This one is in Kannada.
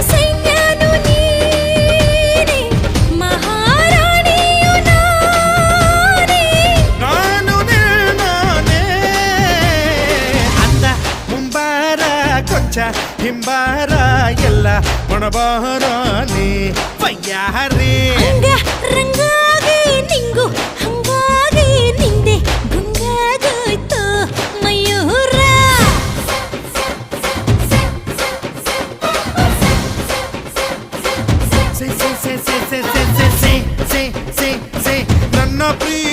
ಸೈನ್ಯನು ನೀನೆ ಮಹಾರಾಣಿಯು ನಾನೇ ನಾನು ನಾನೇ ಅಂದ ಮುಂಬಾರ ಕೊಂಚ ಹಿಂಬಾರ ಎಲ್ಲ ಒಣಬಾರ ನೀ ಬಯ್ಯಾರಿ ಹಂಗ ರಂಗಾಗಿ ನಿಂಗು ಹಂಗಾಗಿ ನಿಂದೆ ಗುಂಗಾಗೋಯ್ತು ಮಯೂರ ಸೇ ನನ್ನ ಪ್ರಿಯ